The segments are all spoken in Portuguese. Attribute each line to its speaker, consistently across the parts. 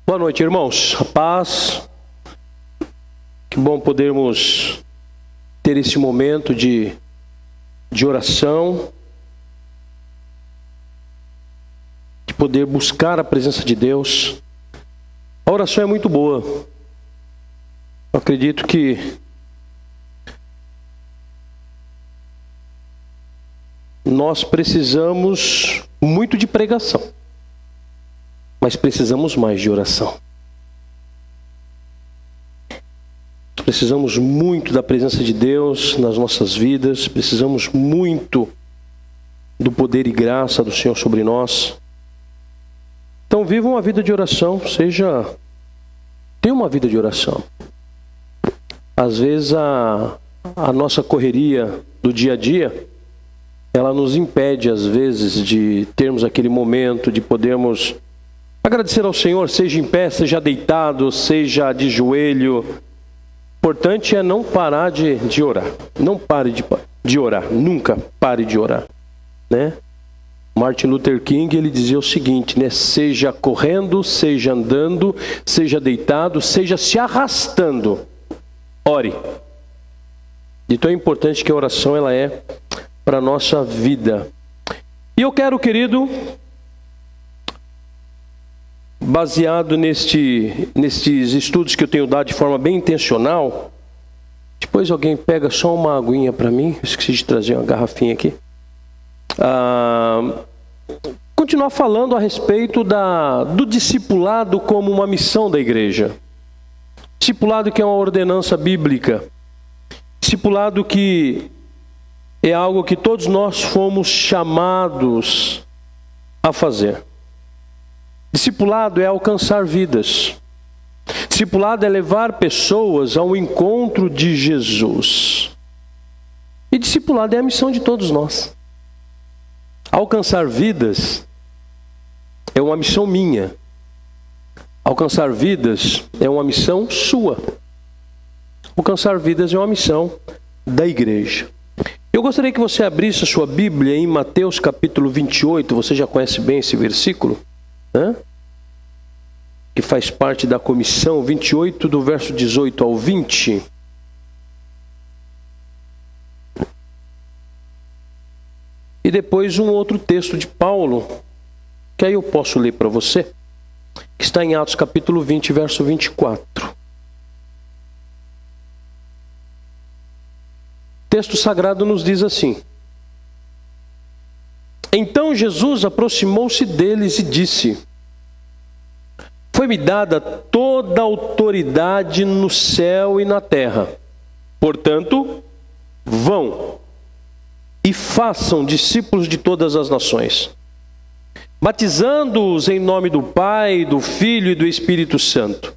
Speaker 1: Boa noite, irmãos. A paz. Que bom podermos ter esse momento de oração, de poder buscar a presença de Deus. A oração é muito boa. Eu acredito que nós precisamos muito de pregação, mas precisamos mais de oração. Precisamos muito da presença de Deus nas nossas vidas, precisamos muito do poder e graça do Senhor sobre nós. Então viva uma vida de oração, tenha uma vida de oração. Às vezes a nossa correria do dia a dia, ela nos impede às vezes de termos aquele momento, de podermos agradecer ao Senhor, seja em pé, seja deitado, seja de joelho. O importante é não parar de orar. Não pare de orar. Nunca pare de orar, né? Martin Luther King, ele dizia o seguinte, né? Seja correndo, seja andando, seja deitado, seja se arrastando, ore. Então é importante que a oração ela é para a nossa vida. E eu quero, querido, baseado nestes estudos que eu tenho dado de forma bem intencional, depois alguém pega só uma aguinha para mim, eu esqueci de trazer uma garrafinha aqui, continuar falando a respeito do discipulado como uma missão da igreja. Discipulado que é uma ordenança bíblica, discipulado que é algo que todos nós fomos chamados a fazer. Discipulado é alcançar vidas. Discipulado é levar pessoas ao encontro de Jesus. E discipulado é a missão de todos nós. Alcançar vidas é uma missão minha. Alcançar vidas é uma missão sua. Alcançar vidas é uma missão da igreja. Eu gostaria que você abrisse a sua Bíblia em Mateus capítulo 28. Você já conhece bem esse versículo, né? Que faz parte da comissão, 28 do verso 18 ao 20. E depois um outro texto de Paulo, que aí eu posso ler para você, que está em Atos capítulo 20, verso 24. O texto sagrado nos diz assim: Então Jesus aproximou-se deles e disse: Foi-me dada toda a autoridade no céu e na terra. Portanto, vão e façam discípulos de todas as nações, batizando-os em nome do Pai, do Filho e do Espírito Santo,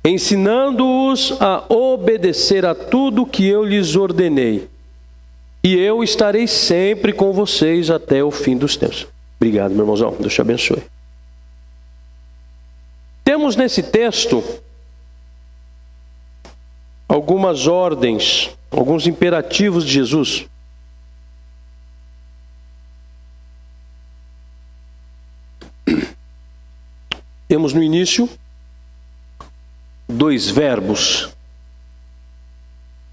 Speaker 1: ensinando-os a obedecer a tudo que eu lhes ordenei. E eu estarei sempre com vocês até o fim dos tempos. Obrigado, meu irmãozão. Deus te abençoe. Temos nesse texto algumas ordens, alguns imperativos de Jesus. Temos no início dois verbos: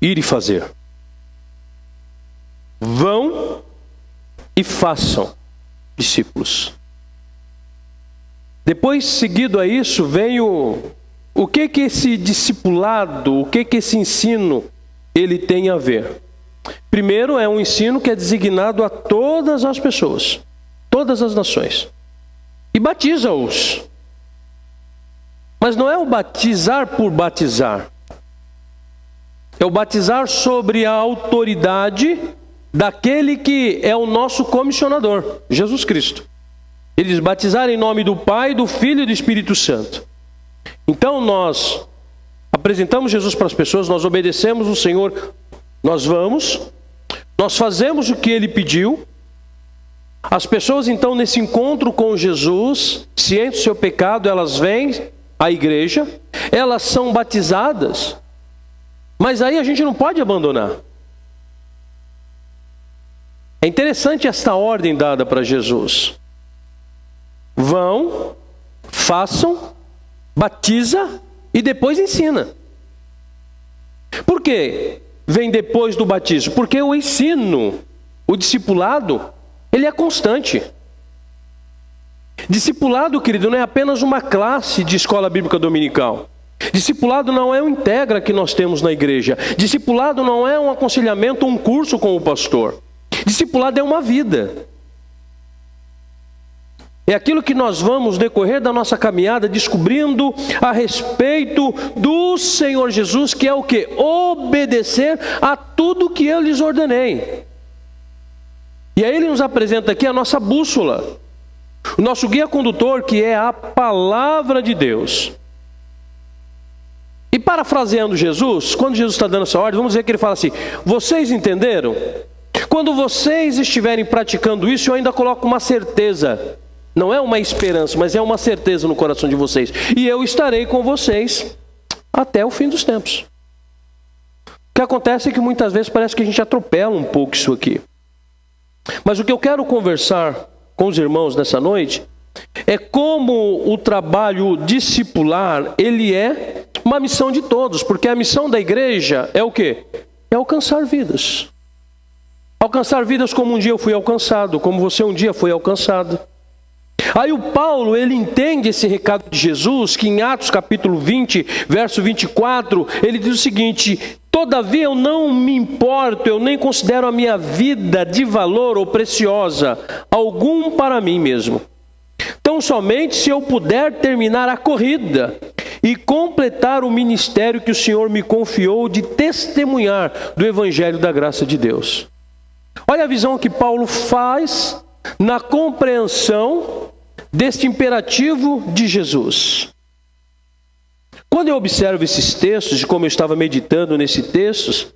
Speaker 1: ir e fazer. Vão e façam discípulos. Depois, seguido a isso, vem o que esse discipulado, o que esse ensino, ele tem a ver. Primeiro, é um ensino que é designado a todas as pessoas, todas as nações. E batiza-os. Mas não é o batizar por batizar. É o batizar sobre a autoridade daquele que é o nosso comissionador, Jesus Cristo. Eles batizaram em nome do Pai, do Filho e do Espírito Santo. Então nós apresentamos Jesus para as pessoas, nós obedecemos o Senhor, nós vamos, nós fazemos o que Ele pediu. As pessoas então nesse encontro com Jesus, cientes do seu pecado, elas vêm à igreja, elas são batizadas, mas aí a gente não pode abandonar. É interessante esta ordem dada para Jesus. Vão, façam batiza e depois ensina. Por quê? Vem depois do batismo? Porque o ensino, o discipulado, ele é constante. Discipulado, querido, não é apenas uma classe de escola bíblica dominical. Discipulado não é um integra que nós temos na igreja. Discipulado não é um aconselhamento, um curso com o pastor. Discipulado é uma vida. É aquilo que nós vamos, no decorrer da nossa caminhada, descobrindo a respeito do Senhor Jesus, que é o quê? Obedecer a tudo que eu lhes ordenei. E aí ele nos apresenta aqui a nossa bússola, o nosso guia condutor, que é a palavra de Deus. E parafraseando Jesus, quando Jesus está dando essa ordem, vamos dizer que ele fala assim: vocês entenderam? Quando vocês estiverem praticando isso, eu ainda coloco uma certeza. Não é uma esperança, mas é uma certeza no coração de vocês. E eu estarei com vocês até o fim dos tempos. O que acontece é que muitas vezes parece que a gente atropela um pouco isso aqui. Mas o que eu quero conversar com os irmãos nessa noite é como o trabalho discipular, ele é uma missão de todos. Porque a missão da igreja é o quê? É alcançar vidas. Alcançar vidas como um dia eu fui alcançado, como você um dia foi alcançado. Aí o Paulo, ele entende esse recado de Jesus, que em Atos capítulo 20, verso 24, ele diz o seguinte: todavia eu não me importo, eu nem considero a minha vida de valor ou preciosa algum para mim mesmo. Tão somente se eu puder terminar a corrida e completar o ministério que o Senhor me confiou de testemunhar do evangelho da graça de Deus. Olha a visão que Paulo faz na compreensão deste imperativo de Jesus. Quando eu observo esses textos, e como eu estava meditando nesses textos,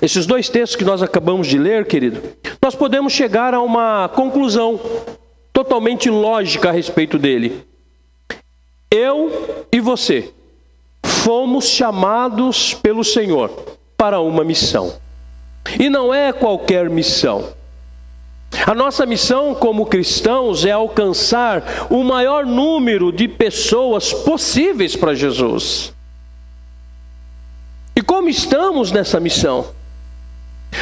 Speaker 1: esses dois textos que nós acabamos de ler, querido, nós podemos chegar a uma conclusão totalmente lógica a respeito dele. Eu e você fomos chamados pelo Senhor para uma missão. E não é qualquer missão. A nossa missão como cristãos é alcançar o maior número de pessoas possíveis para Jesus. E como estamos nessa missão?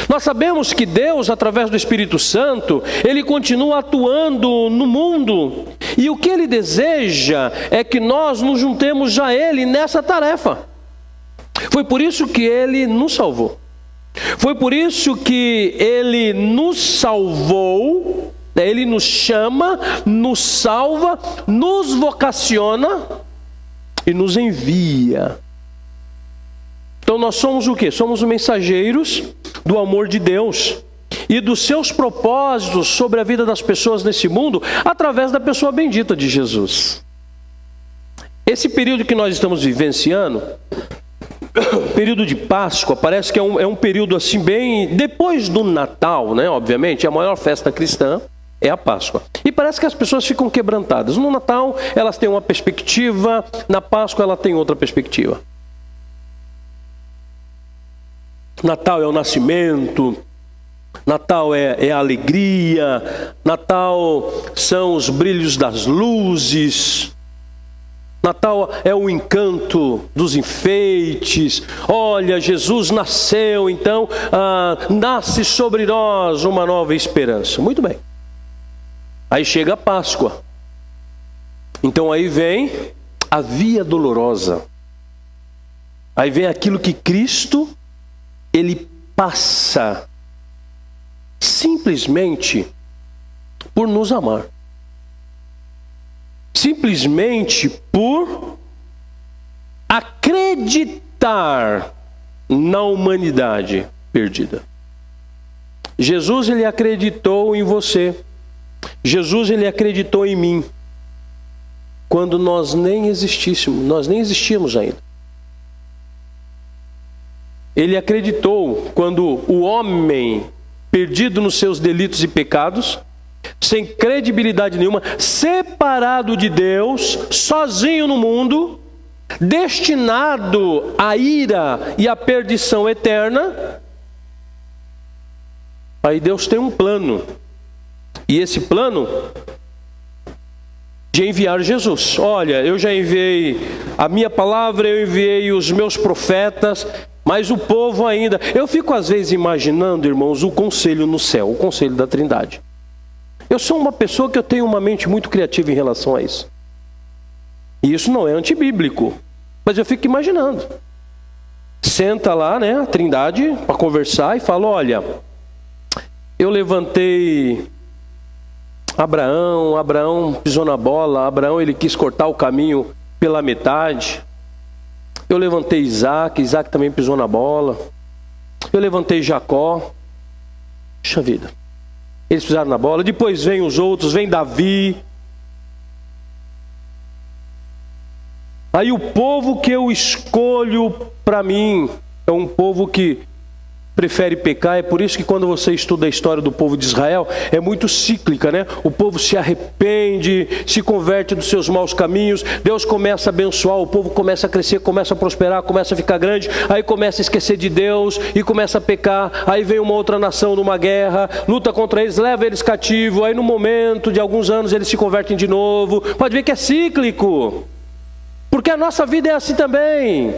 Speaker 1: Nós sabemos que Deus, através do Espírito Santo, Ele continua atuando no mundo. E o que Ele deseja é que nós nos juntemos a Ele nessa tarefa. Foi por isso que Ele nos salvou. Foi por isso que Ele nos salvou, Ele nos chama, nos salva, nos vocaciona e nos envia. Então nós somos o quê? Somos os mensageiros do amor de Deus e dos seus propósitos sobre a vida das pessoas nesse mundo, através da pessoa bendita de Jesus. Esse período que nós estamos vivenciando, período de Páscoa, parece que é um período assim bem... Depois do Natal, né? Obviamente, a maior festa cristã é a Páscoa. E parece que as pessoas ficam quebrantadas. No Natal, elas têm uma perspectiva, na Páscoa, ela tem outra perspectiva. Natal é o nascimento, Natal é a alegria, Natal são os brilhos das luzes... Natal é o encanto dos enfeites. Olha, Jesus nasceu, então nasce sobre nós uma nova esperança. Muito bem. Aí chega a Páscoa. Então aí vem a via dolorosa. Aí vem aquilo que Cristo, Ele passa simplesmente por nos amar. Simplesmente por acreditar na humanidade perdida. Jesus, Ele acreditou em você. Jesus, Ele acreditou em mim. Quando nós nem existíamos ainda. Ele acreditou quando o homem, perdido nos seus delitos e pecados, sem credibilidade nenhuma, separado de Deus, sozinho no mundo, destinado à ira e à perdição eterna. Aí Deus tem um plano. E esse plano de enviar Jesus. Olha, eu já enviei a minha palavra, eu enviei os meus profetas, mas o povo ainda... Eu fico às vezes imaginando, irmãos, o conselho no céu, o conselho da Trindade. Eu sou uma pessoa que eu tenho uma mente muito criativa em relação a isso. E isso não é antibíblico, mas eu fico imaginando. Senta lá, né, a Trindade para conversar e fala: olha, eu levantei Abraão pisou na bola, Abraão ele quis cortar o caminho pela metade. Eu levantei Isaac também pisou na bola. Eu levantei Jacó. Puxa vida, eles pisaram na bola. Depois vem os outros, vem Davi. Aí o povo que eu escolho para mim é um povo que prefere pecar. É por isso que quando você estuda a história do povo de Israel, é muito cíclica, né? O povo se arrepende, se converte dos seus maus caminhos, Deus começa a abençoar, o povo começa a crescer, começa a prosperar, começa a ficar grande, aí começa a esquecer de Deus e começa a pecar. Aí vem uma outra nação numa guerra, luta contra eles, leva eles cativos, aí no momento de alguns anos eles se convertem de novo. Pode ver que é cíclico, porque a nossa vida é assim também.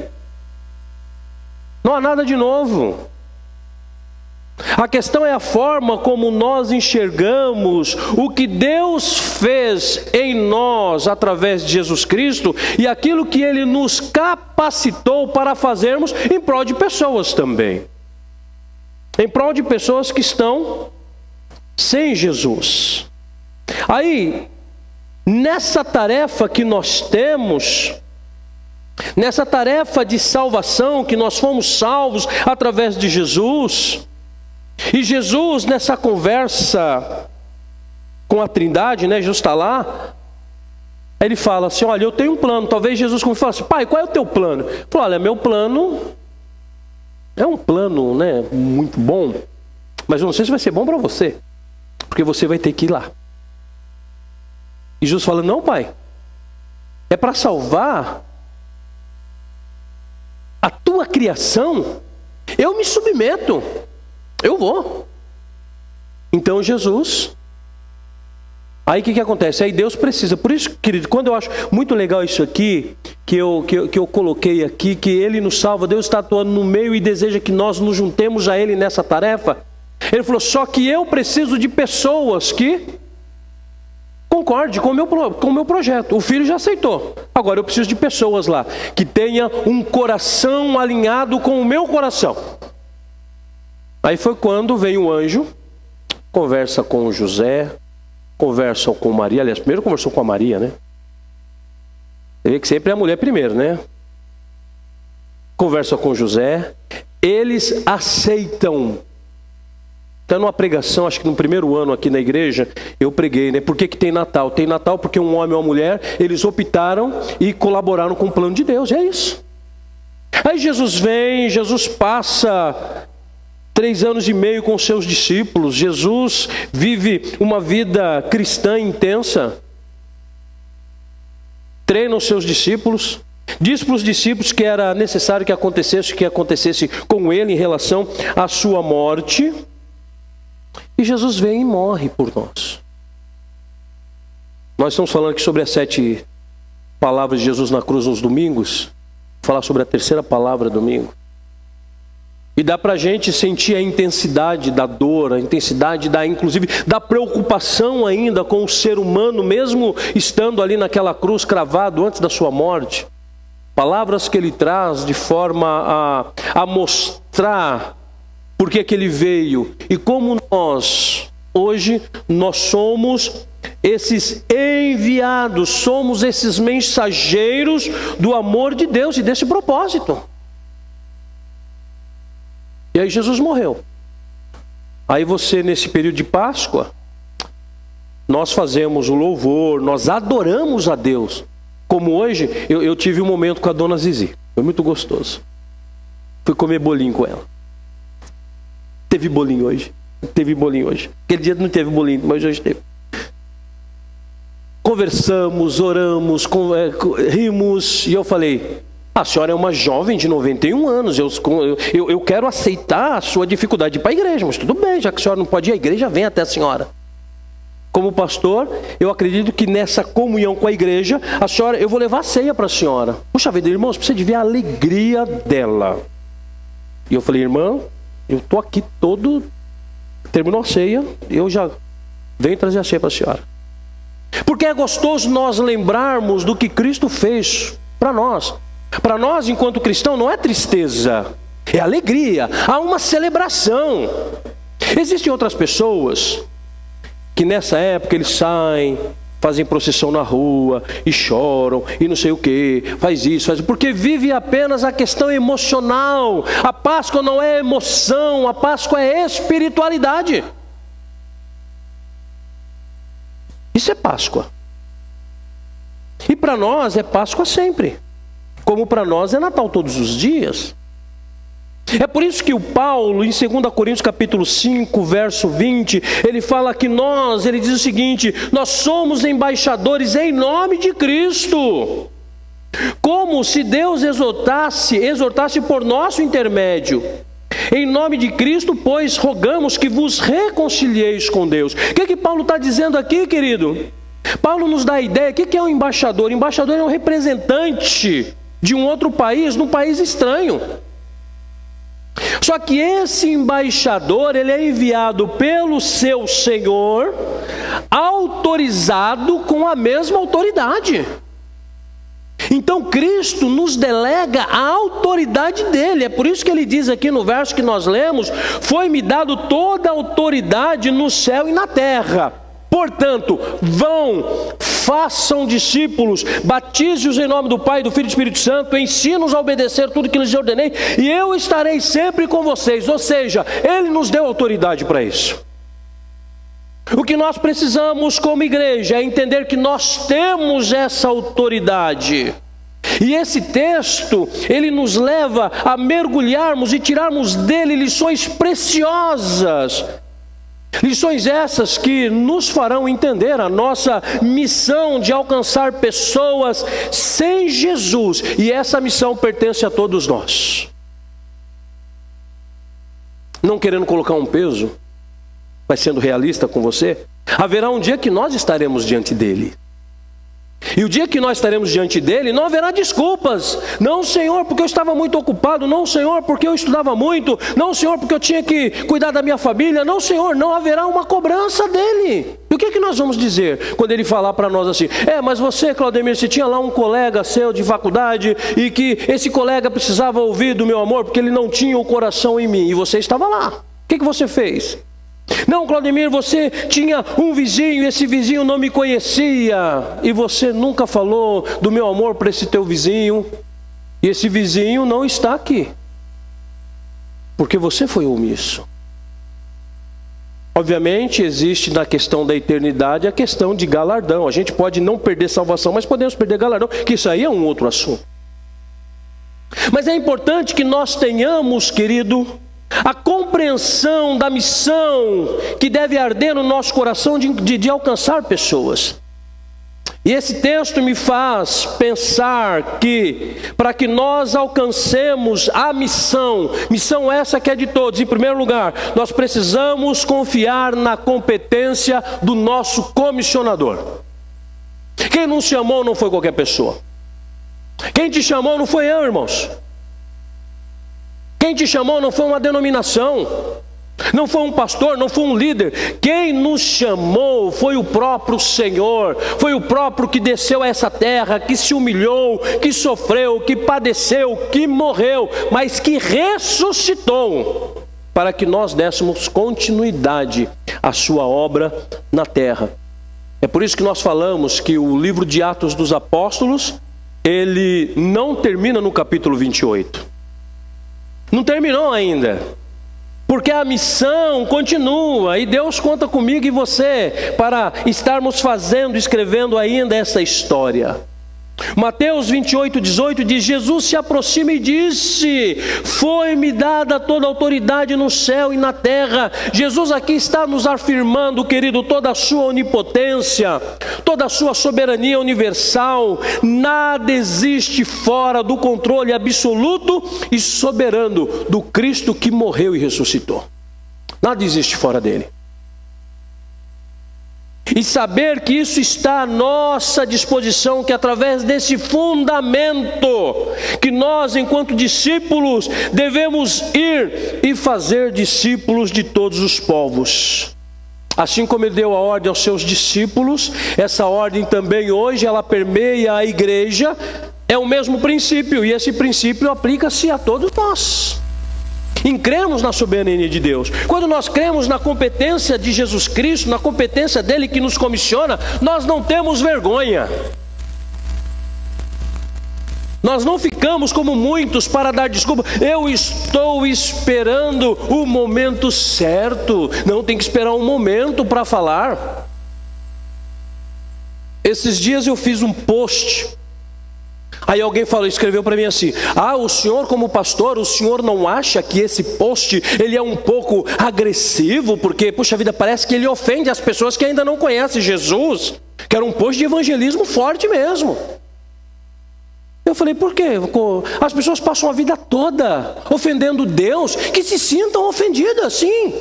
Speaker 1: Não há nada de novo. A questão é a forma como nós enxergamos o que Deus fez em nós através de Jesus Cristo e aquilo que Ele nos capacitou para fazermos em prol de pessoas também. Em prol de pessoas que estão sem Jesus. Aí, nessa tarefa que nós temos, nessa tarefa de salvação, que nós fomos salvos através de Jesus, e Jesus nessa conversa com a Trindade, né, Jesus está lá, ele fala assim: olha, eu tenho um plano. Talvez Jesus fala assim: pai, qual é o teu plano? Ele fala: olha, meu plano é um plano, né, muito bom, mas eu não sei se vai ser bom para você, porque você vai ter que ir lá. E Jesus fala: não, pai, é para salvar a tua criação. Eu me submeto, eu vou. Então Jesus, aí o que acontece? Aí Deus precisa. Por isso, querido, quando eu acho muito legal isso aqui, que eu coloquei aqui, que Ele nos salva, Deus está atuando no meio e deseja que nós nos juntemos a Ele nessa tarefa. Ele falou: só que eu preciso de pessoas que concorde com o meu projeto. O filho já aceitou. Agora eu preciso de pessoas lá que tenham um coração alinhado com o meu coração. Aí foi quando veio um anjo, conversa com José, conversa com Maria. Aliás, primeiro conversou com a Maria, né? Você vê que sempre é a mulher primeiro, né? Conversa com José. Eles aceitam. Então, numa pregação, acho que no primeiro ano aqui na igreja, eu preguei, né? Por que tem Natal? Tem Natal porque um homem e uma mulher, eles optaram e colaboraram com o plano de Deus. É isso. Aí Jesus vem, Jesus passa 3 anos e meio com seus discípulos. Jesus vive uma vida cristã intensa. Treina os seus discípulos. Diz para os discípulos que era necessário que acontecesse com ele em relação à sua morte. E Jesus vem e morre por nós. Nós estamos falando aqui sobre as 7 palavras de Jesus na cruz nos domingos. Vou falar sobre a terceira palavra domingo. E dá para a gente sentir a intensidade da dor, a intensidade inclusive da preocupação ainda com o ser humano, mesmo estando ali naquela cruz cravado antes da sua morte. Palavras que ele traz de forma a mostrar por que ele veio e como hoje nós somos esses enviados, somos esses mensageiros do amor de Deus e desse propósito. E aí Jesus morreu. Aí você, nesse período de Páscoa, nós fazemos o louvor, nós adoramos a Deus. Como hoje, eu tive um momento com a dona Zizi. Foi muito gostoso. Fui comer bolinho com ela. Teve bolinho hoje. Aquele dia não teve bolinho, mas hoje teve. Conversamos, oramos, rimos. E eu falei: a senhora é uma jovem de 91 anos. Eu quero aceitar a sua dificuldade de ir para a igreja. Mas tudo bem, já que a senhora não pode ir à igreja, vem até a senhora. como pastor, eu acredito que nessa comunhão com a igreja, a senhora, eu vou levar a ceia para a senhora. Puxa vida, irmãos, precisa de ver a alegria dela. E eu falei, irmã, eu estou aqui todo, terminou a ceia, eu já venho trazer a ceia para a senhora. Porque é gostoso nós lembrarmos do que Cristo fez para nós. Para nós, enquanto cristão, não é tristeza, é alegria, há uma celebração. Existem outras pessoas que nessa época eles saem, fazem procissão na rua e choram e não sei o que, faz isso, porque vive apenas a questão emocional. A Páscoa não é emoção, a Páscoa é espiritualidade. Isso é Páscoa. E para nós é Páscoa sempre, como para nós é Natal todos os dias. É por isso que o Paulo, em 2 Coríntios capítulo 5, verso 20, ele fala que ele diz o seguinte: nós somos embaixadores em nome de Cristo, como se Deus exortasse por nosso intermédio. Em nome de Cristo, pois, rogamos que vos reconcilieis com Deus. O que Paulo está dizendo aqui, querido? Paulo nos dá a ideia, o que é um embaixador? O embaixador é um representante de um outro país, num país estranho. Só que esse embaixador, ele é enviado pelo seu Senhor, autorizado com a mesma autoridade. Então Cristo nos delega a autoridade dele. É por isso que ele diz aqui no verso que nós lemos: foi-me dado toda a autoridade no céu e na terra. Portanto, vão, façam discípulos, batize-os em nome do Pai, do Filho e do Espírito Santo, ensina-os a obedecer tudo que lhes ordenei, e eu estarei sempre com vocês. Ou seja, ele nos deu autoridade para isso. O que nós precisamos como igreja é entender que nós temos essa autoridade. E esse texto, ele nos leva a mergulharmos e tirarmos dele lições preciosas. Lições essas que nos farão entender a nossa missão de alcançar pessoas sem Jesus. E essa missão pertence a todos nós. Não querendo colocar um peso, mas sendo realista com você, haverá um dia que nós estaremos diante dele. E o dia que nós estaremos diante dele, não haverá desculpas. Não, Senhor, porque eu estava muito ocupado. Não, Senhor, porque eu estudava muito. Não, Senhor, porque eu tinha que cuidar da minha família. Não, Senhor, não haverá uma cobrança dele. E o que nós vamos dizer quando ele falar para nós assim: mas você, Claudemir, você tinha lá um colega seu de faculdade e que esse colega precisava ouvir do meu amor porque ele não tinha o coração em mim. E você estava lá. O que você fez? Não, Claudemir, você tinha um vizinho e esse vizinho não me conhecia. E você nunca falou do meu amor para esse teu vizinho. E esse vizinho não está aqui, porque você foi omisso. Obviamente existe na questão da eternidade a questão de galardão. A gente pode não perder salvação, mas podemos perder galardão, que isso aí é um outro assunto. Mas é importante que nós tenhamos, querido, a compreensão da missão que deve arder no nosso coração de alcançar pessoas. E esse texto me faz pensar que, para que nós alcancemos a missão essa que é de todos, em primeiro lugar, nós precisamos confiar na competência do nosso comissionador. Quem nos chamou não foi qualquer pessoa. Quem te chamou não foi eu, irmãos. Quem te chamou não foi uma denominação, não foi um pastor, não foi um líder. Quem nos chamou foi o próprio Senhor. Foi o próprio que desceu a essa terra, que se humilhou, que sofreu, que padeceu, que morreu, mas que ressuscitou, para que nós dessemos continuidade à sua obra na terra. É por isso que nós falamos que o livro de Atos dos Apóstolos, ele não termina no capítulo 28. Não terminou ainda, porque a missão continua, e Deus conta comigo e você para estarmos escrevendo ainda essa história. Mateus 28:18 diz: Jesus se aproxima e disse: foi-me dada toda a autoridade no céu e na terra. Jesus aqui está nos afirmando, querido, toda a sua onipotência, toda a sua soberania universal. Nada existe fora do controle absoluto e soberano do Cristo que morreu e ressuscitou. Nada existe fora dele. E saber que isso está à nossa disposição, que através desse fundamento, que nós, enquanto discípulos, devemos ir e fazer discípulos de todos os povos. Assim como ele deu a ordem aos seus discípulos, essa ordem também hoje ela permeia a igreja, é o mesmo princípio, e esse princípio aplica-se a todos nós. Em cremos na soberania de Deus. Quando nós cremos na competência de Jesus Cristo, na competência dele que nos comissiona, nós não temos vergonha. Nós não ficamos como muitos para dar desculpa. Eu estou esperando o momento certo. Não, tem que esperar um momento para falar. Esses dias eu fiz um post. Aí alguém escreveu para mim assim: o senhor como pastor, o senhor não acha que esse post ele é um pouco agressivo? Porque, puxa vida, parece que ele ofende as pessoas que ainda não conhecem Jesus. Que era um post de evangelismo forte mesmo. Eu falei, por quê? As pessoas passam a vida toda ofendendo Deus, que se sintam ofendidas, sim.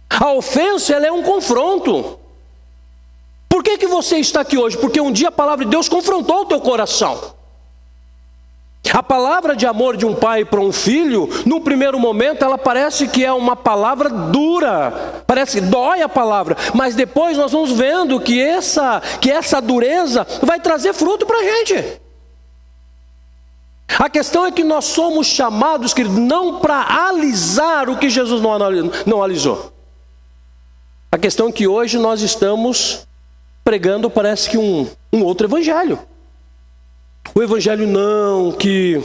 Speaker 1: A ofensa ela é um confronto. Por que você está aqui hoje? Porque um dia a palavra de Deus confrontou o teu coração. A palavra de amor de um pai para um filho, no primeiro momento, ela parece que é uma palavra dura. Parece que dói a palavra. Mas depois nós vamos vendo que essa dureza vai trazer fruto para a gente. A questão é que nós somos chamados, querido, não para alisar o que Jesus não alisou. A questão é que hoje nós estamos pregando, parece que um outro evangelho. O evangelho não, que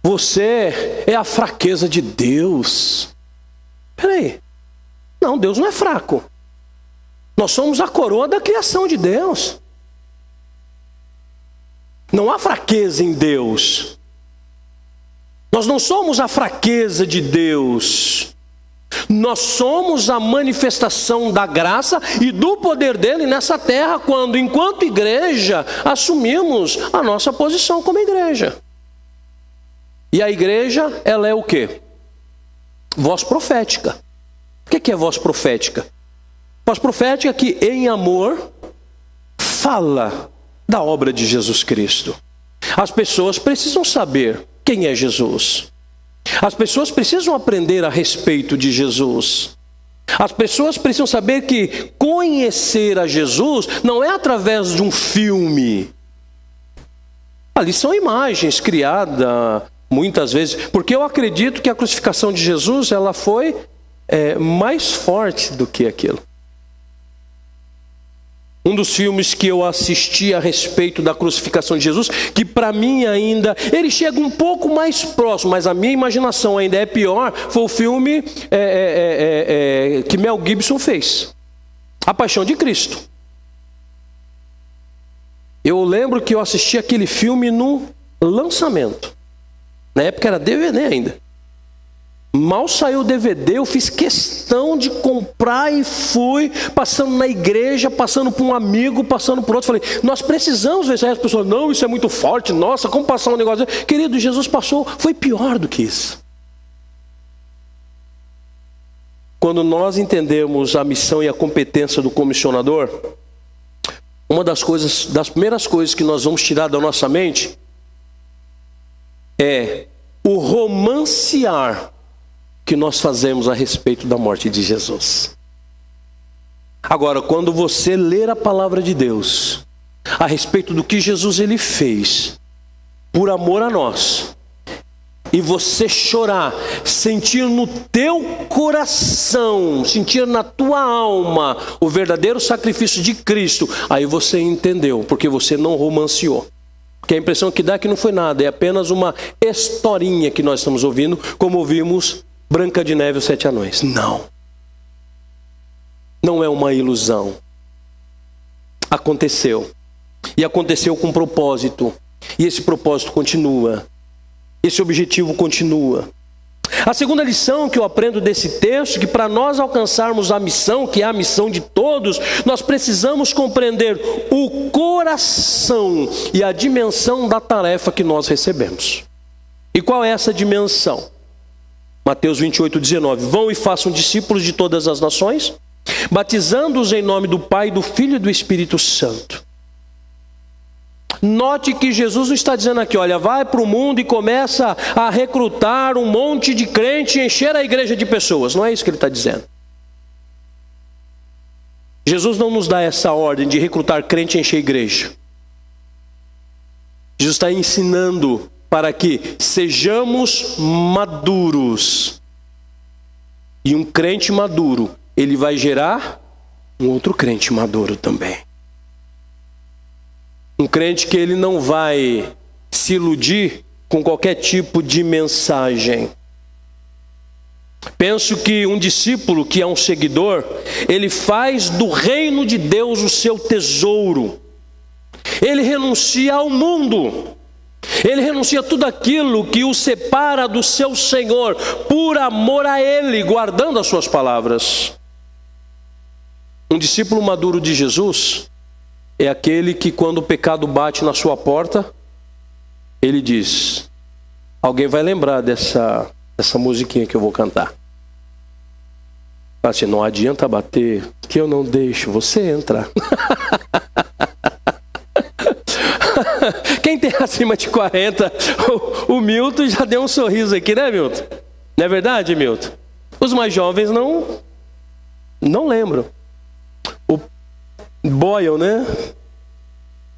Speaker 1: você é a fraqueza de Deus. Peraí, não, Deus não é fraco. Nós somos a coroa da criação de Deus. Não há fraqueza em Deus. Nós não somos a fraqueza de Deus. Nós somos a manifestação da graça e do poder dele nessa terra, quando, enquanto igreja, assumimos a nossa posição como igreja. E a igreja, ela é o quê? Voz profética. O que é voz profética? Voz profética é que, em amor, fala da obra de Jesus Cristo. As pessoas precisam saber quem é Jesus. As pessoas precisam aprender a respeito de Jesus. As pessoas precisam saber que conhecer a Jesus não é através de um filme. Ali são imagens criadas muitas vezes, porque eu acredito que a crucificação de Jesus ela foi mais forte do que aquilo. Um dos filmes que eu assisti a respeito da crucificação de Jesus, que para mim ainda, ele chega um pouco mais próximo, mas a minha imaginação ainda é pior, foi o filme que Mel Gibson fez, A Paixão de Cristo. Eu lembro que eu assisti aquele filme no lançamento. Na época era DVD ainda. Mal saiu o DVD, eu fiz questão de comprar e fui, passando na igreja, passando por um amigo, passando por outro. Falei, nós precisamos ver isso. Aí as pessoas, não, isso é muito forte, nossa, como passar um negócio? Querido, Jesus passou, foi pior do que isso. Quando nós entendemos a missão e a competência do comissionador, uma das primeiras coisas que nós vamos tirar da nossa mente é o romancear que nós fazemos a respeito da morte de Jesus. Agora, quando você ler a palavra de Deus a respeito do que Jesus ele fez por amor a nós, e você chorar, sentir no teu coração, sentir na tua alma o verdadeiro sacrifício de Cristo, aí você entendeu, porque você não romanceou. Porque a impressão que dá é que não foi nada, é apenas uma historinha que nós estamos ouvindo, como ouvimos Branca de Neve e os Sete Anões. Não. Não é uma ilusão. Aconteceu. E aconteceu com propósito. E esse propósito continua. Esse objetivo continua. A segunda lição que eu aprendo desse texto, que para nós alcançarmos a missão, que é a missão de todos, nós precisamos compreender o coração e a dimensão da tarefa que nós recebemos. E qual é essa dimensão? Mateus 28, 19. Vão e façam discípulos de todas as nações, batizando-os em nome do Pai, do Filho e do Espírito Santo. Note que Jesus não está dizendo aqui, olha, vai para o mundo e começa a recrutar um monte de crente e encher a igreja de pessoas. Não é isso que ele está dizendo. Jesus não nos dá essa ordem de recrutar crente e encher a igreja. Jesus está ensinando para que sejamos maduros. E um crente maduro, ele vai gerar um outro crente maduro também. Um crente que ele não vai se iludir com qualquer tipo de mensagem. Penso que um discípulo que é um seguidor, ele faz do reino de Deus o seu tesouro. Ele renuncia ao mundo. Ele renuncia a tudo aquilo que o separa do seu Senhor, por amor a Ele, guardando as suas palavras. Um discípulo maduro de Jesus é aquele que, quando o pecado bate na sua porta, ele diz: alguém vai lembrar dessa musiquinha que eu vou cantar. Assim, não adianta bater, que eu não deixo você entrar. Quem tem acima de 40, o Milton já deu um sorriso aqui, né, Milton? Não é verdade, Milton? Os mais jovens não lembram. O boiam, né?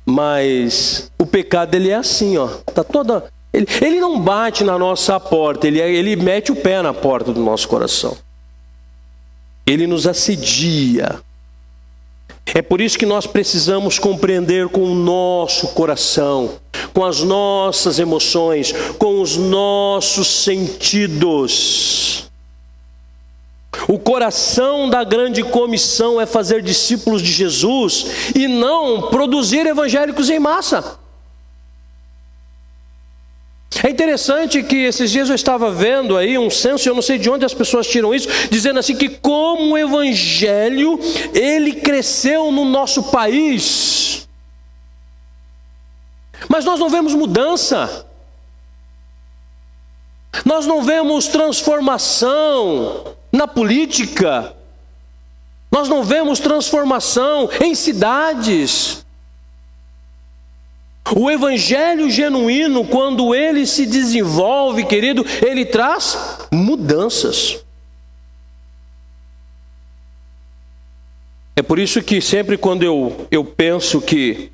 Speaker 1: Mas o pecado, ele é assim, ó. Tá toda... ele não bate na nossa porta, ele mete o pé na porta do nosso coração. Ele nos assedia. É por isso que nós precisamos compreender com o nosso coração, com as nossas emoções, com os nossos sentidos. O coração da grande comissão é fazer discípulos de Jesus e não produzir evangélicos em massa. É interessante que esses dias eu estava vendo aí um censo, eu não sei de onde as pessoas tiram isso, dizendo assim que como o evangelho, ele cresceu no nosso país. Mas nós não vemos mudança. Nós não vemos transformação na política. Nós não vemos transformação em cidades. O evangelho genuíno, quando ele se desenvolve, querido, ele traz mudanças. É por isso que sempre quando eu penso que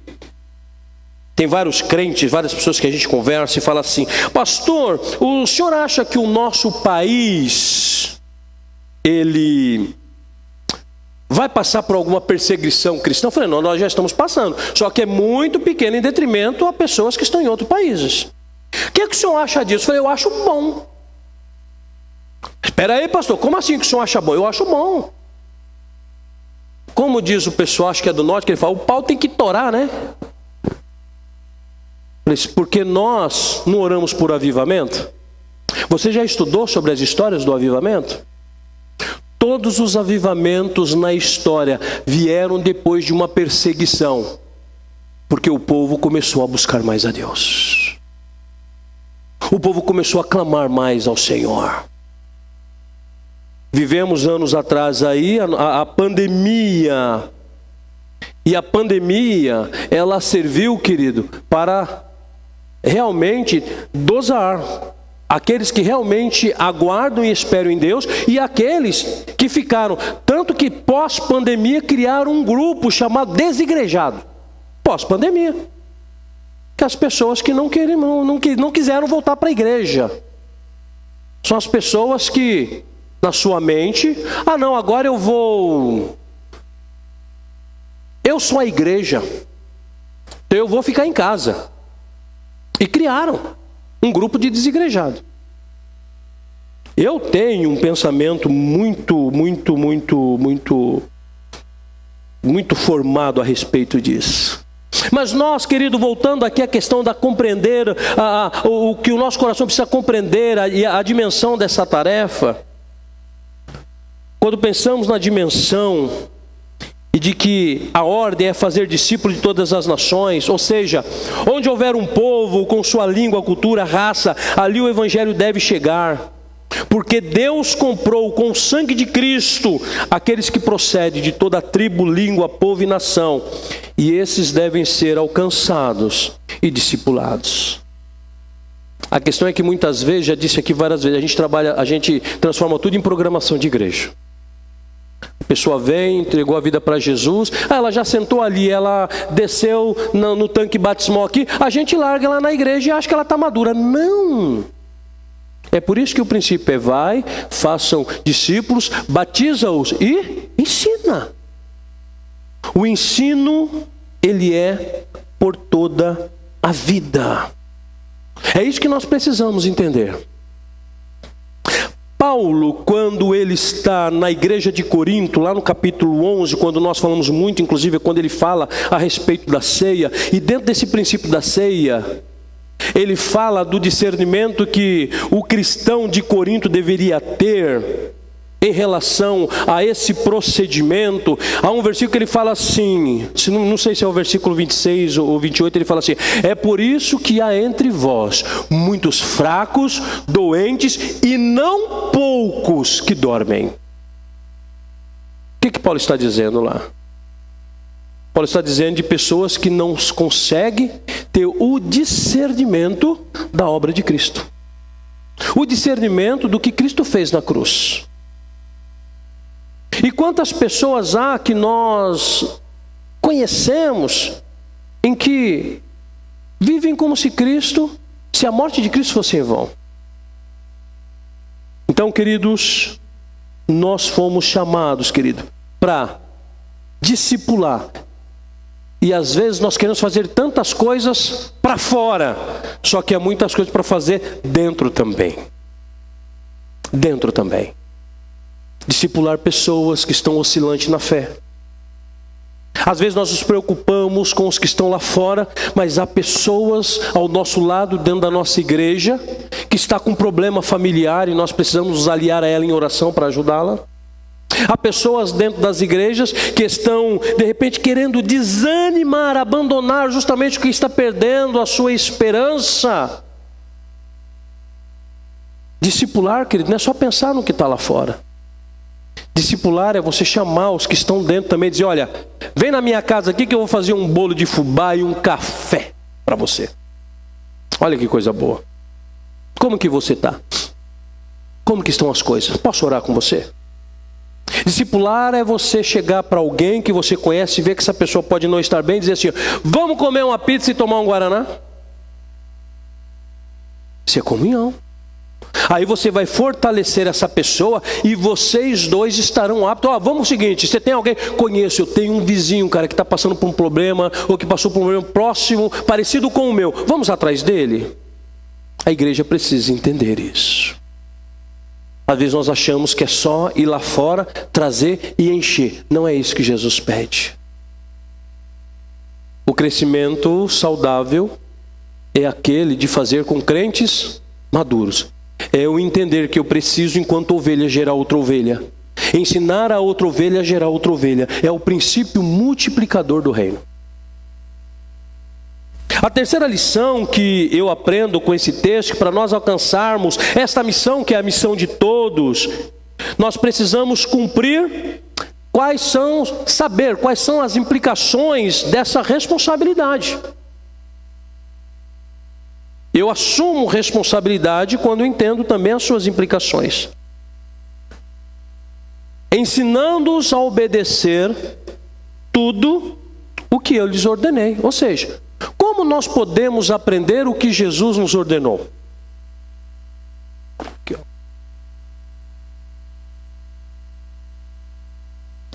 Speaker 1: tem vários crentes, várias pessoas que a gente conversa e fala assim: pastor, o senhor acha que o nosso país, ele vai passar por alguma perseguição cristã? Eu falei, não, nós já estamos passando. Só que é muito pequeno em detrimento a pessoas que estão em outros países. O que o senhor acha disso? Eu falei, eu acho bom. Espera aí, pastor, como assim que o senhor acha bom? Eu acho bom. Como diz o pessoal, acho que é do norte, que ele fala, o pau tem que torar, né? Porque nós não oramos por avivamento. Você já estudou sobre as histórias do avivamento? Todos os avivamentos na história vieram depois de uma perseguição, porque o povo começou a buscar mais a Deus. O povo começou a clamar mais ao Senhor. Vivemos anos atrás aí a pandemia. E a pandemia, ela serviu, querido, para realmente dosar aqueles que realmente aguardam e esperam em Deus e aqueles que ficaram. Tanto que pós-pandemia criaram um grupo chamado Desigrejado. Pós-pandemia. Que as pessoas que não quiseram voltar para a igreja. São as pessoas que, na sua mente, não, agora eu sou a igreja, então eu vou ficar em casa. E criaram um grupo de desigrejados. Eu tenho um pensamento muito formado a respeito disso. Mas nós, querido, voltando aqui à questão da compreender, o que o nosso coração precisa compreender, a dimensão dessa tarefa. Quando pensamos na dimensão e de que a ordem é fazer discípulos de todas as nações, ou seja, onde houver um povo com sua língua, cultura, raça, ali o evangelho deve chegar. Porque Deus comprou com o sangue de Cristo aqueles que procedem de toda tribo, língua, povo e nação. E esses devem ser alcançados e discipulados. A questão é que muitas vezes, já disse aqui várias vezes, a gente transforma tudo em programação de igreja. A pessoa vem, entregou a vida para Jesus, ela já sentou ali, ela desceu no tanque batismal aqui, a gente larga ela na igreja e acha que ela está madura. Não! É por isso que o princípio é: vai, façam discípulos, batiza-os e ensina. O ensino, ele é por toda a vida. É isso que nós precisamos entender. Paulo, quando ele está na igreja de Corinto, lá no capítulo 11, quando nós falamos muito, inclusive quando ele fala a respeito da ceia, e dentro desse princípio da ceia, ele fala do discernimento que o cristão de Corinto deveria ter em relação a esse procedimento. Há um versículo que ele fala assim, não sei se é o versículo 26 ou 28, ele fala assim: é por isso que há entre vós muitos fracos, doentes e não poucos que dormem. O que Paulo está dizendo lá? Paulo está dizendo de pessoas que não conseguem ter o discernimento da obra de Cristo, o discernimento do que Cristo fez na cruz. E quantas pessoas há que nós conhecemos em que vivem como se a morte de Cristo fosse em vão. Então, queridos, nós fomos chamados, querido, para discipular. E às vezes nós queremos fazer tantas coisas para fora, só que há muitas coisas para fazer dentro também. Dentro também. Discipular pessoas que estão oscilantes na fé. Às vezes nós nos preocupamos com os que estão lá fora, mas há pessoas ao nosso lado, dentro da nossa igreja, que está com um problema familiar e nós precisamos nos aliar a ela em oração para ajudá-la. Há pessoas dentro das igrejas que estão, de repente, querendo desanimar, abandonar justamente o que está perdendo a sua esperança. Discipular, querido, não é só pensar no que está lá fora. Discipular é você chamar os que estão dentro também e dizer: olha, vem na minha casa aqui que eu vou fazer um bolo de fubá e um café para você. Olha que coisa boa. Como que você está? Como que estão as coisas? Posso orar com você? Discipular é você chegar para alguém que você conhece e ver que essa pessoa pode não estar bem e dizer assim: vamos comer uma pizza e tomar um guaraná? Isso é comunhão. Aí você vai fortalecer essa pessoa e vocês dois estarão aptos. Vamos o seguinte, você tem alguém? Conheço, eu tenho um vizinho, cara, que está passando por um problema, ou que passou por um problema próximo, parecido com o meu. Vamos atrás dele? A igreja precisa entender isso. Às vezes nós achamos que é só ir lá fora, trazer e encher. Não é isso que Jesus pede. O crescimento saudável é aquele de fazer com crentes maduros. É eu entender que eu preciso, enquanto ovelha, gerar outra ovelha. Ensinar a outra ovelha a gerar outra ovelha. É o princípio multiplicador do reino. A terceira lição que eu aprendo com esse texto, que para nós alcançarmos esta missão, que é a missão de todos, nós precisamos saber quais são as implicações dessa responsabilidade. Eu assumo responsabilidade quando eu entendo também as suas implicações. Ensinando-os a obedecer tudo o que eu lhes ordenei. Ou seja, como nós podemos aprender o que Jesus nos ordenou? Aqui, ó.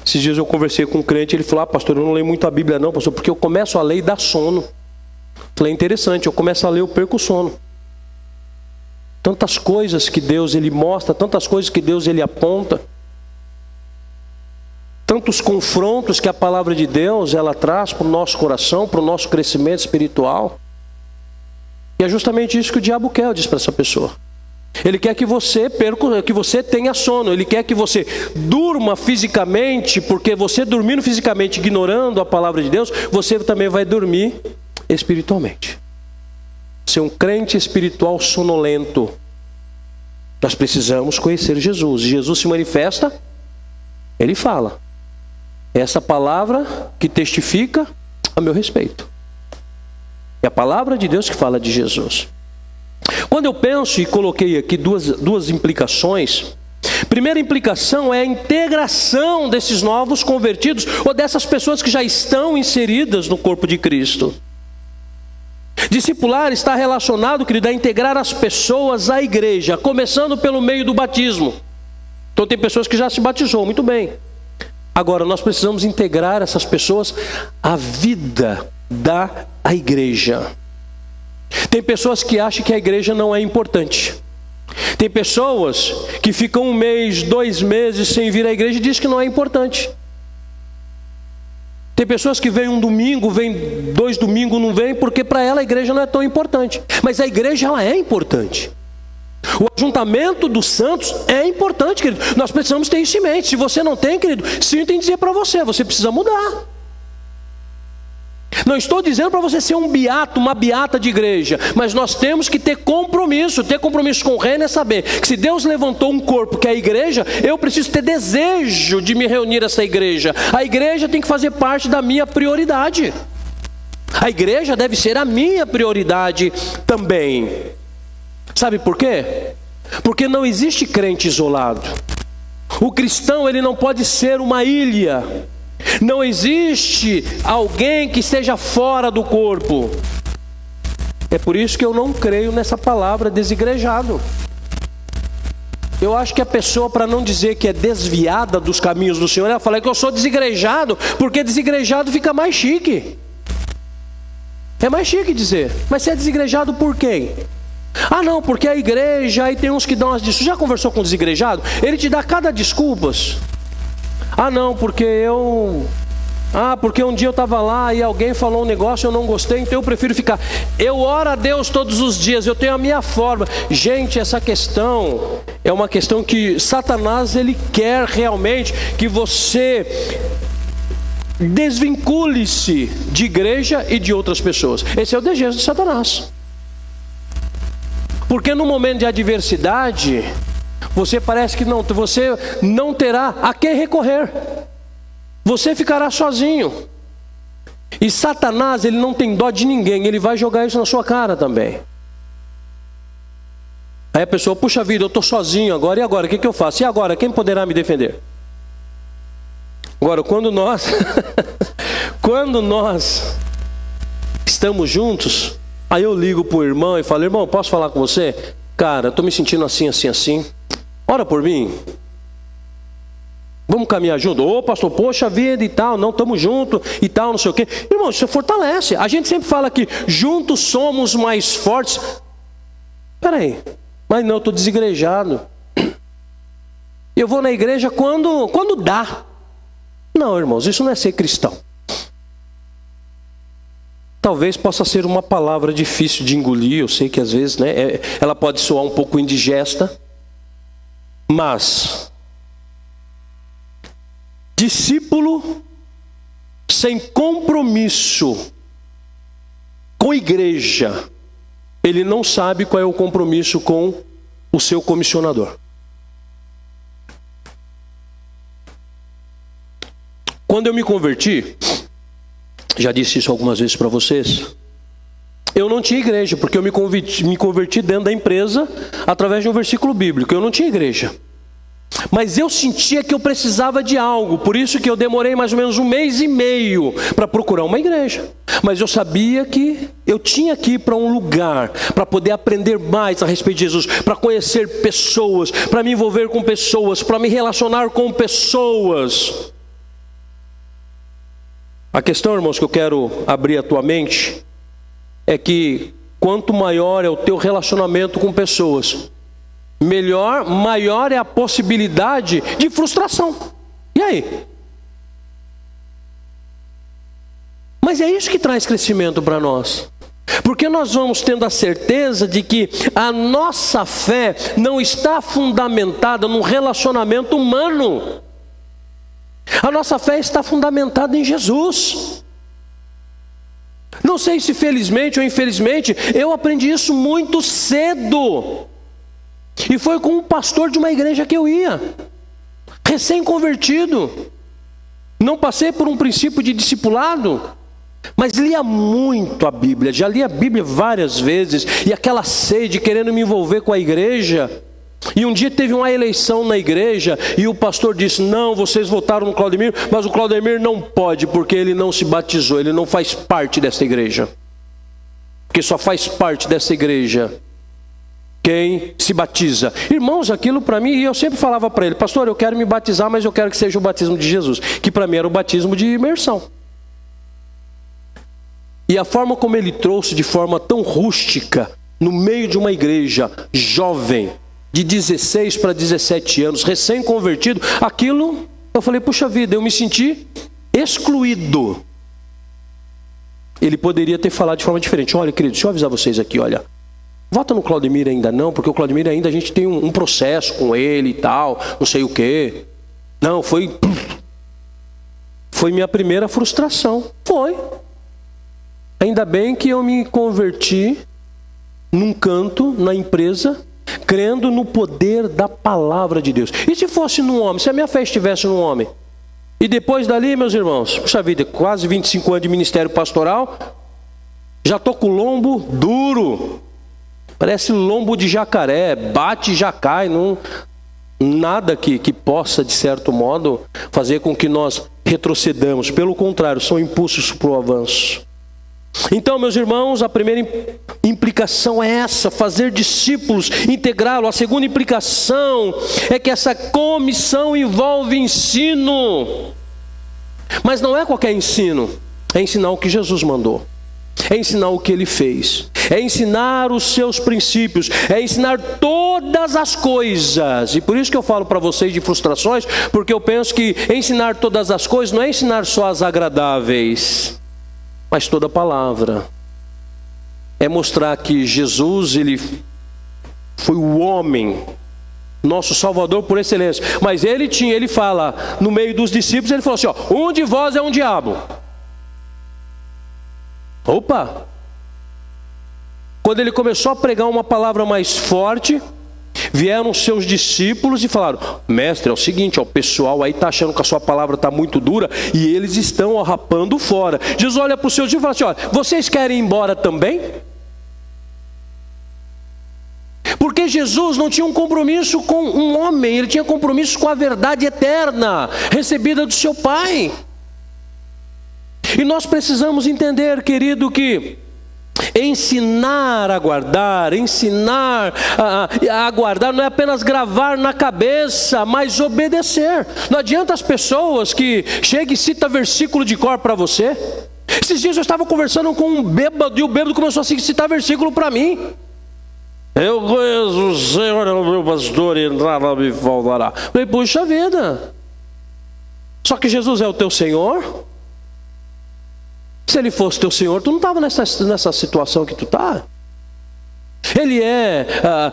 Speaker 1: Esses dias eu conversei com um crente, ele falou: pastor, eu não leio muito a Bíblia não, pastor, porque eu começo a ler e dá sono. Falei: interessante, eu começo a ler, eu perco o sono. Tantas coisas que Deus ele mostra, tantas coisas que Deus ele aponta, tantos confrontos que a palavra de Deus ela traz para o nosso coração, para o nosso crescimento espiritual. E é justamente isso que o diabo quer, eu disse para essa pessoa. Ele quer que você perca, que você tenha sono. Ele quer que você durma fisicamente, porque você dormindo fisicamente, ignorando a palavra de Deus, você também vai dormir espiritualmente. Ser um crente espiritual sonolento. Nós precisamos conhecer Jesus. E Jesus se manifesta, Ele fala. Essa palavra que testifica a meu respeito. É a palavra de Deus que fala de Jesus. Quando eu penso, e coloquei aqui duas implicações. Primeira implicação é a integração desses novos convertidos, ou dessas pessoas que já estão inseridas no corpo de Cristo. Discipular está relacionado, querido, a integrar as pessoas à igreja, começando pelo meio do batismo. Então tem pessoas que já se batizou, muito bem. Agora nós precisamos integrar essas pessoas à vida da igreja. Tem pessoas que acham que a igreja não é importante. Tem pessoas que ficam 1 mês, 2 meses sem vir à igreja e dizem que não é importante. Tem pessoas que vêm um domingo, vêm 2 domingos, não vêm, porque para ela a igreja não é tão importante. Mas a igreja, ela é importante. O ajuntamento dos santos é importante, querido. Nós precisamos ter isso em mente. Se você não tem, querido, sinto em dizer para você, você precisa mudar. Não estou dizendo para você ser um beato, uma beata de igreja, mas nós temos que ter compromisso com o reino é saber que se Deus levantou um corpo que é a igreja, eu preciso ter desejo de me reunir a essa igreja. A igreja tem que fazer parte da minha prioridade. A igreja deve ser a minha prioridade também. Sabe por quê? Porque não existe crente isolado. O cristão, ele não pode ser uma ilha. Não existe alguém que esteja fora do corpo. É por isso que eu não creio nessa palavra desigrejado. Eu acho que a pessoa, para não dizer que é desviada dos caminhos do Senhor, ela fala que eu sou desigrejado, porque desigrejado fica mais chique. É mais chique dizer. Mas você é desigrejado por quem? Ah não, porque a igreja, aí tem uns que dão as desculpas. Já conversou com o desigrejado? Ele te dá cada desculpas. Ah não, porque porque um dia eu estava lá e alguém falou um negócio, eu não gostei, então eu prefiro ficar. Eu oro a Deus todos os dias, eu tenho a minha forma. Gente, essa questão é uma questão que Satanás, ele quer realmente que você desvincule-se de igreja e de outras pessoas. Esse é o desejo de Satanás. Porque no momento de adversidade, você parece que você não terá a quem recorrer. Você ficará sozinho. E Satanás, ele não tem dó de ninguém, ele vai jogar isso na sua cara também. Aí a pessoa, puxa vida, eu estou sozinho agora, e agora? O que eu faço? E agora? Quem poderá me defender? Agora, quando nós estamos juntos, aí eu ligo para o irmão e falo, irmão, posso falar com você? Cara, estou me sentindo assim. Ora por mim. Vamos caminhar junto? Ô pastor, poxa vida e tal, não, estamos juntos e tal, não sei o quê. Irmão, isso fortalece. A gente sempre fala que juntos somos mais fortes. Peraí, mas não, eu estou desigrejado. Eu vou na igreja quando dá. Não, irmãos, isso não é ser cristão. Talvez possa ser uma palavra difícil de engolir, eu sei que às vezes, ela pode soar um pouco indigesta, mas discípulo sem compromisso com a igreja, ele não sabe qual é o compromisso com o seu comissionador. Quando eu me converti, já disse isso algumas vezes para vocês, eu não tinha igreja, porque eu me converti dentro da empresa através de um versículo bíblico. Eu não tinha igreja, mas eu sentia que eu precisava de algo. Por isso que eu demorei mais ou menos 1 mês e meio para procurar uma igreja. Mas eu sabia que eu tinha que ir para um lugar para poder aprender mais a respeito de Jesus, para conhecer pessoas, para me envolver com pessoas, para me relacionar com pessoas. A questão, irmãos, que eu quero abrir a tua mente é que quanto maior é o teu relacionamento com pessoas, maior é a possibilidade de frustração. E aí? Mas é isso que traz crescimento para nós. Porque nós vamos tendo a certeza de que a nossa fé não está fundamentada num relacionamento humano. A nossa fé está fundamentada em Jesus. Não sei se felizmente ou infelizmente, eu aprendi isso muito cedo. E foi com um pastor de uma igreja que eu ia, recém-convertido. Não passei por um princípio de discipulado, mas lia muito a Bíblia, já li a Bíblia várias vezes, e aquela sede querendo me envolver com a igreja. E um dia teve uma eleição na igreja, e o pastor disse: não, vocês votaram no Claudemir, mas o Claudemir não pode, porque ele não se batizou, ele não faz parte dessa igreja. Porque só faz parte dessa igreja quem se batiza. Irmãos, aquilo para mim, e eu sempre falava para ele: pastor, eu quero me batizar, mas eu quero que seja o batismo de Jesus, que para mim era o batismo de imersão. E a forma como ele trouxe de forma tão rústica, no meio de uma igreja jovem, de 16 para 17 anos, recém-convertido, aquilo, eu falei: puxa vida, eu me senti excluído. Ele poderia ter falado de forma diferente: olha, querido, deixa eu avisar vocês aqui, olha, vota no Claudemir ainda não, porque o Claudemir ainda a gente tem um processo com ele e tal, não sei o quê. Não, foi minha primeira frustração. Foi. Ainda bem que eu me converti num canto, na empresa, crendo no poder da palavra de Deus. E se fosse num homem, se a minha fé estivesse num homem? E depois dali, meus irmãos, puxa vida, quase 25 anos de ministério pastoral, já estou com o lombo duro. Parece lombo de jacaré, bate e já cai. Não, nada que possa, de certo modo, fazer com que nós retrocedamos. Pelo contrário, são impulsos para o avanço. Então, meus irmãos, a primeira implicação é essa: fazer discípulos, integrá-lo. A segunda implicação é que essa comissão envolve ensino. Mas não é qualquer ensino, é ensinar o que Jesus mandou, é ensinar o que ele fez, é ensinar os seus princípios, é ensinar todas as coisas. E por isso que eu falo para vocês de frustrações, porque eu penso que ensinar todas as coisas não é ensinar só as agradáveis, mas toda a palavra. É mostrar que Jesus, ele foi o homem, nosso Salvador por excelência. Mas ele fala, no meio dos discípulos, ele falou assim: ó, um de vós é um diabo. Opa! Quando ele começou a pregar uma palavra mais forte, vieram seus discípulos e falaram: mestre, é o seguinte, ó, o pessoal aí está achando que a sua palavra está muito dura e eles estão rapando fora. Jesus olha para os seus discípulos e fala assim: olha, vocês querem ir embora também? Porque Jesus não tinha um compromisso com um homem, ele tinha compromisso com a verdade eterna, recebida do seu Pai. E nós precisamos entender, querido, que ensinar a guardar, ensinar a guardar não é apenas gravar na cabeça, mas obedecer. Não adianta as pessoas que chegam e citam versículo de cor para você. Esses dias eu estava conversando com um bêbado, e o bêbado começou a citar versículo para mim. Eu conheço o Senhor, é o meu pastor, e nada me faltará. Eu falei: puxa vida, só que Jesus é o teu Senhor? Se ele fosse teu Senhor, tu não estava nessa situação que tu está. Ele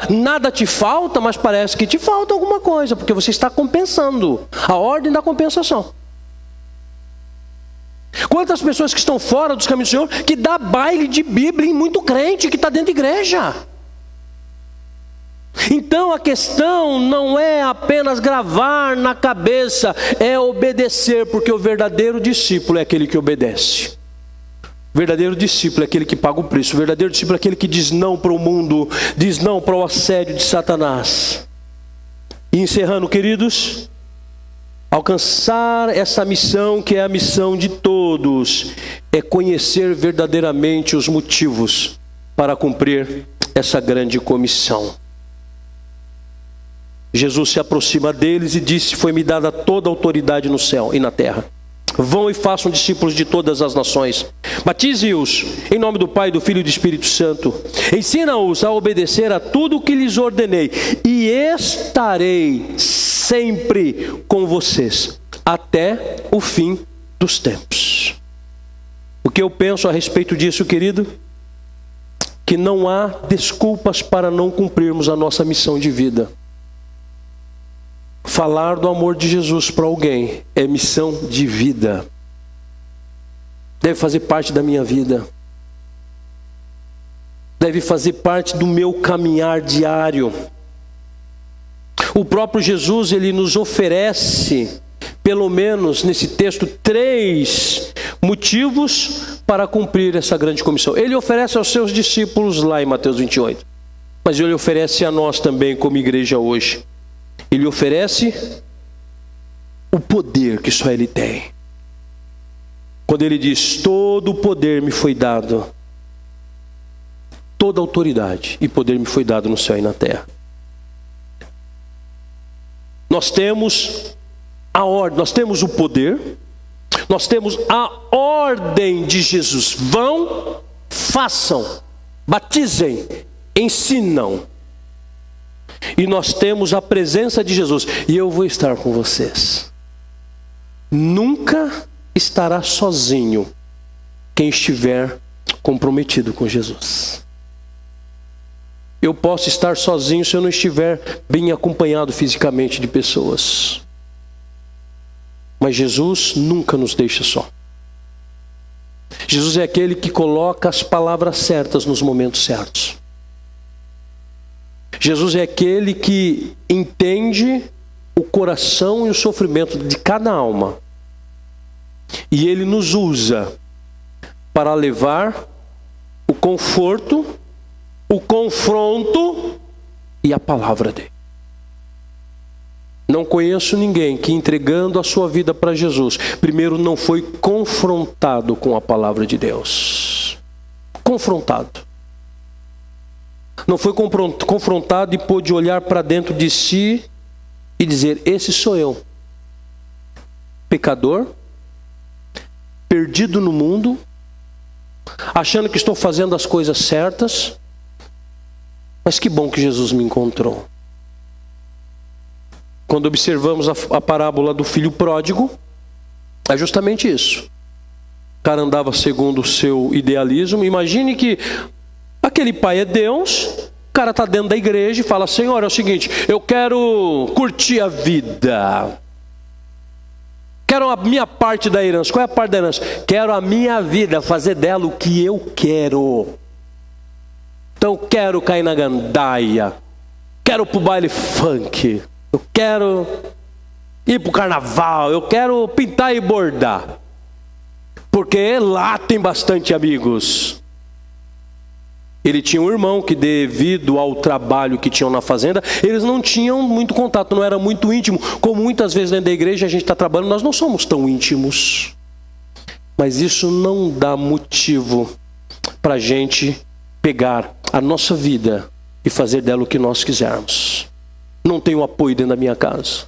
Speaker 1: nada te falta, mas parece que te falta alguma coisa, porque você está compensando. A ordem da compensação. Quantas pessoas que estão fora dos caminhos do Senhor, que dá baile de Bíblia em muito crente que está dentro da igreja. Então a questão não é apenas gravar na cabeça, é obedecer, porque o verdadeiro discípulo é aquele que obedece. O verdadeiro discípulo é aquele que paga o preço. O verdadeiro discípulo é aquele que diz não para o mundo, diz não para o assédio de Satanás. E encerrando, queridos, alcançar essa missão, que é a missão de todos, é conhecer verdadeiramente os motivos para cumprir essa grande comissão. Jesus se aproxima deles e disse: foi-me dada toda a autoridade no céu e na terra. Vão e façam discípulos de todas as nações. Batize-os em nome do Pai, do Filho e do Espírito Santo. Ensina-os a obedecer a tudo o que lhes ordenei. E estarei sempre com vocês até o fim dos tempos. O que eu penso a respeito disso, querido? Que não há desculpas para não cumprirmos a nossa missão de vida. Falar do amor de Jesus para alguém é missão de vida. Deve fazer parte da minha vida. Deve fazer parte do meu caminhar diário. O próprio Jesus, ele nos oferece, pelo menos nesse texto, 3 motivos para cumprir essa grande comissão. Ele oferece aos seus discípulos lá em Mateus 28. Mas ele oferece a nós também como igreja hoje. Ele oferece o poder que só ele tem. Quando ele diz, todo o poder me foi dado, toda autoridade e poder me foi dado no céu e na terra. Nós temos a ordem, nós temos o poder, nós temos a ordem de Jesus. Vão, façam, batizem, ensinam. E nós temos a presença de Jesus. E eu vou estar com vocês. Nunca estará sozinho quem estiver comprometido com Jesus. Eu posso estar sozinho se eu não estiver bem acompanhado fisicamente de pessoas. Mas Jesus nunca nos deixa só. Jesus é aquele que coloca as palavras certas nos momentos certos. Jesus é aquele que entende o coração e o sofrimento de cada alma. E Ele nos usa para levar o conforto, o confronto e a palavra dele. Não conheço ninguém que, entregando a sua vida para Jesus, primeiro não foi confrontado com a palavra de Deus. Confrontado. Não foi confrontado e pôde olhar para dentro de si e dizer, esse sou eu. Pecador, perdido no mundo, achando que estou fazendo as coisas certas, mas que bom que Jesus me encontrou. Quando observamos a parábola do filho pródigo, é justamente isso. O cara andava segundo o seu idealismo. Imagine que aquele pai é Deus, o cara está dentro da igreja e fala, Senhor, é o seguinte, eu quero curtir a vida. Quero a minha parte da herança. Qual é a parte da herança? Quero a minha vida, fazer dela o que eu quero. Então quero cair na gandaia, quero pro baile funk, eu quero ir pro carnaval, eu quero pintar e bordar. Porque lá tem bastante amigos. Ele tinha um irmão que, devido ao trabalho que tinham na fazenda, eles não tinham muito contato, não era muito íntimo. Como muitas vezes dentro da igreja a gente está trabalhando, nós não somos tão íntimos. Mas isso não dá motivo para a gente pegar a nossa vida e fazer dela o que nós quisermos. Não tenho apoio dentro da minha casa.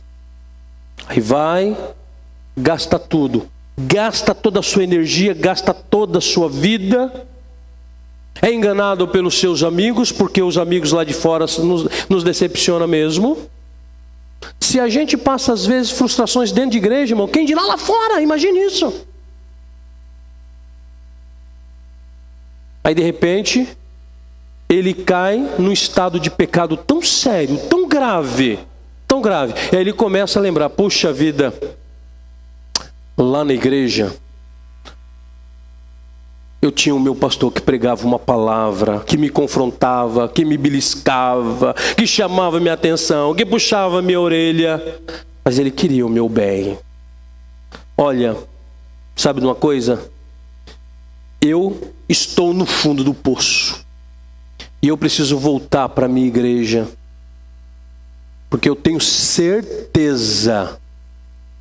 Speaker 1: Aí vai, gasta tudo. Gasta toda a sua energia, gasta toda a sua vida. É enganado pelos seus amigos, porque os amigos lá de fora nos decepcionam mesmo. Se a gente passa às vezes frustrações dentro de igreja, irmão, quem dirá lá fora? Imagine isso. Aí de repente, ele cai num estado de pecado tão sério, tão grave. E aí ele começa a lembrar, puxa vida, lá na igreja, eu tinha o meu pastor que pregava uma palavra, que me confrontava, que me beliscava, que chamava minha atenção, que puxava minha orelha, mas ele queria o meu bem. Olha, sabe de uma coisa? Eu estou no fundo do poço e eu preciso voltar para a minha igreja, porque eu tenho certeza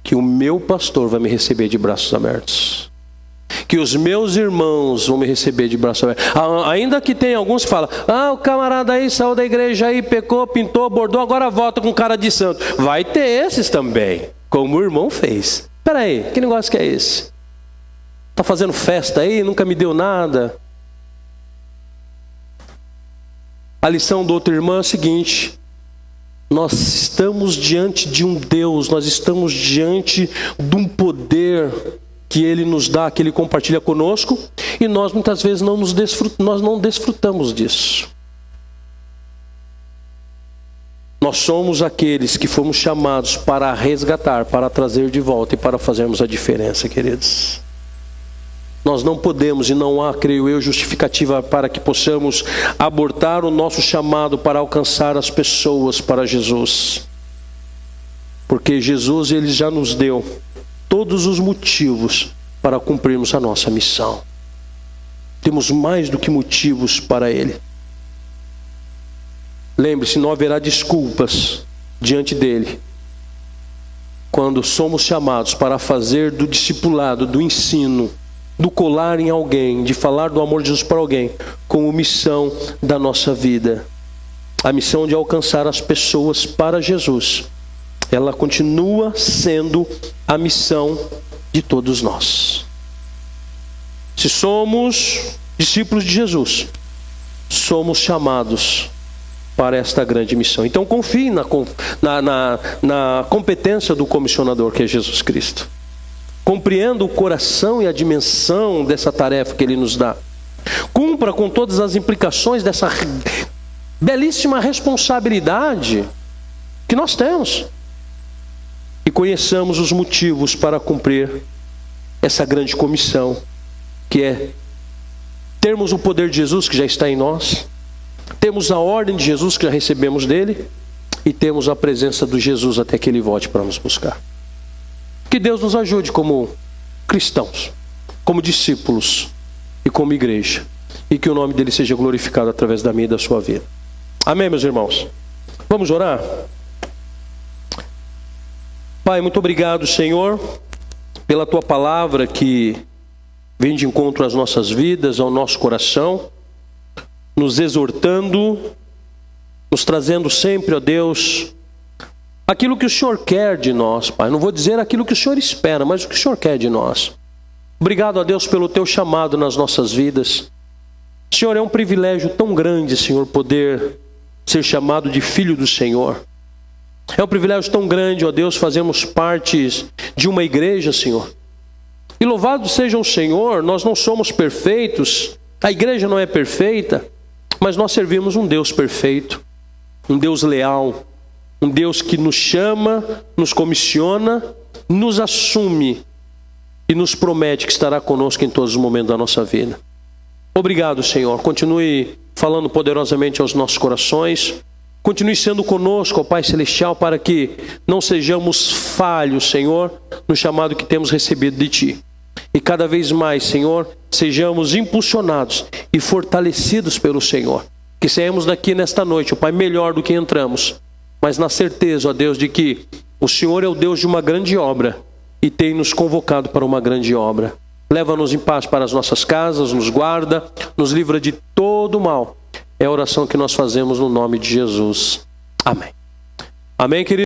Speaker 1: que o meu pastor vai me receber de braços abertos. Que os meus irmãos vão me receber de braços abertos. Ainda que tem alguns que falam, o camarada aí saiu da igreja aí, pecou, pintou, bordou, agora volta com cara de santo. Vai ter esses também, como o irmão fez. Espera aí, que negócio que é esse? Está fazendo festa aí, nunca me deu nada. A lição do outro irmão é a seguinte: nós estamos diante de um Deus, nós estamos diante de um poder que Ele nos dá, que Ele compartilha conosco, e nós muitas vezes nós não desfrutamos disso. Nós somos aqueles que fomos chamados para resgatar, para trazer de volta e para fazermos a diferença, queridos. Nós não podemos, e não há, creio eu, justificativa para que possamos abortar o nosso chamado para alcançar as pessoas para Jesus. Porque Jesus, ele já nos deu todos os motivos para cumprirmos a nossa missão. Temos mais do que motivos para ele. Lembre-se, não haverá desculpas diante dele quando somos chamados para fazer do discipulado, do ensino, do colar em alguém, de falar do amor de Jesus para alguém, como missão da nossa vida. A missão de alcançar as pessoas para Jesus, ela continua sendo a missão de todos nós. Se somos discípulos de Jesus, somos chamados para esta grande missão. Então confie na competência do comissionador, que é Jesus Cristo. Compreenda o coração e a dimensão dessa tarefa que ele nos dá. Cumpra com todas as implicações dessa belíssima responsabilidade que nós temos. E conheçamos os motivos para cumprir essa grande comissão, que é termos o poder de Jesus que já está em nós, temos a ordem de Jesus que já recebemos dele, e temos a presença do Jesus até que ele volte para nos buscar. Que Deus nos ajude como cristãos, como discípulos e como igreja, e que o nome dele seja glorificado através da minha e da sua vida. Amém, meus irmãos? Vamos orar? Pai, muito obrigado, Senhor, pela tua palavra que vem de encontro às nossas vidas, ao nosso coração, nos exortando, nos trazendo sempre, ó Deus, aquilo que o Senhor quer de nós, Pai. Não vou dizer aquilo que o Senhor espera, mas o que o Senhor quer de nós. Obrigado, ó Deus, pelo teu chamado nas nossas vidas. Senhor, é um privilégio tão grande, Senhor, poder ser chamado de filho do Senhor. É um privilégio tão grande, ó Deus, fazermos parte de uma igreja, Senhor. E louvado seja o Senhor, nós não somos perfeitos, a igreja não é perfeita, mas nós servimos um Deus perfeito, um Deus leal, um Deus que nos chama, nos comissiona, nos assume e nos promete que estará conosco em todos os momentos da nossa vida. Obrigado, Senhor. Continue falando poderosamente aos nossos corações. Continue sendo conosco, ó Pai Celestial, para que não sejamos falhos, Senhor, no chamado que temos recebido de Ti. E cada vez mais, Senhor, sejamos impulsionados e fortalecidos pelo Senhor. Que saímos daqui nesta noite, ó Pai, melhor do que entramos. Mas na certeza, ó Deus, de que o Senhor é o Deus de uma grande obra e tem nos convocado para uma grande obra. Leva-nos em paz para as nossas casas, nos guarda, nos livra de todo mal. É a oração que nós fazemos no nome de Jesus. Amém. Amém, querido.